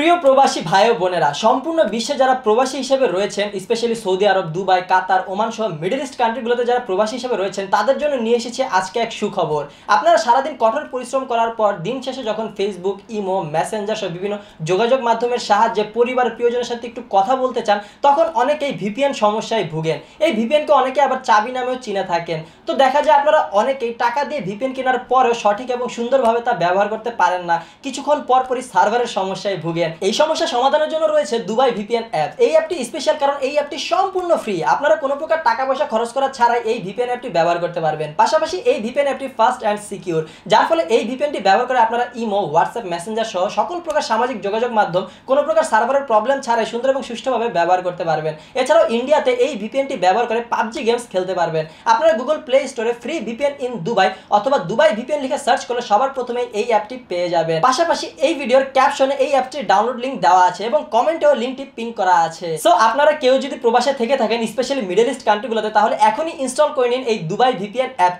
প্রিয় প্রবাসী ভাই ও বোনেরা, সম্পূর্ণ বিশ্বে যারা প্রবাসী হিসেবে রয়েছেন, স্পেশালি সৌদি আরব, দুবাই, কাতার, ওমান সহ মিডল ইস্ট কান্ট্রিগুলোতে যারা প্রবাসী হিসেবে রয়েছেন, তাদের জন্য নিয়ে এসেছে আজকে এক সুখবর। আপনারা সারাদিন কঠোর পরিশ্রম করার পর দিন শেষে যখন ফেসবুক, ইমো, মেসেঞ্জার সহ বিভিন্ন যোগাযোগ মাধ্যমের সাহায্যে পরিবারের প্রিয়জনের সাথে একটু কথা বলতে চান, তখন অনেকেই ভিপিএন সমস্যায় ভুগেন। এই ভিপিএনকে অনেকে আবার চাবি নামেও চিনে থাকেন। তো দেখা যায় আপনারা অনেকেই টাকা দিয়ে ভিপিএন কেনার পরেও সঠিক এবং সুন্দরভাবে তা ব্যবহার করতে পারেন না, কিছুক্ষণ পরপরই সার্ভারের সমস্যায় ভুগেন। এই সমস্যা সমাধানের জন্য রয়েছে দুবাই ভিপিএন অ্যাপ। এই অ্যাপটি স্পেশাল কারণ এই অ্যাপটি সম্পূর্ণ ফ্রি। আপনারা কোনো প্রকার টাকা পয়সা খরচ করা ছাড়াই এই ভিপিএন অ্যাপটি ব্যবহার করতে পারবেন। পাশাপাশি এই ভিপিএন অ্যাপটি ফাস্ট অ্যান্ড সিকিউর, যার ফলে এই ভিপিএনটি ব্যবহার করে আপনারা ইমো, হোয়াটসঅ্যাপ, মেসেঞ্জার সহ সকল প্রকার সামাজিক যোগাযোগ মাধ্যম কোনো প্রকার সার্ভারের প্রবলেম ছাড়াই সুন্দর এবং সুষ্ঠুভাবে ব্যবহার করতে পারবেন। এছাড়াও ইন্ডিয়াতে এই ভিপিএনটি ব্যবহার করে পাবজি গেমস খেলতে পারবেন। আপনারা গুগল প্লে স্টোরে ফ্রি ভিপিএন ইন দুবাই অথবা দুবাই ভিপিএন লিখে সার্চ করলে সবার প্রথমে এই অ্যাপটি পেয়ে যাবেন। পাশাপাশি এই ভিডিওর ক্যাপশনে এই অ্যাপটির ডাউনলোড লিংক দেওয়া আছে এবং কমেন্টেও লিংকটি পিন করা আছে। সো আপনারা কেউ যদি প্রবাসে থেকে থাকেন, স্পেশালি মিডল ইস্ট কান্ট্রিগুলোতে, তাহলে এখনই ইনস্টল করে নিন এই দুবাই ভিপিএন অ্যাপটি।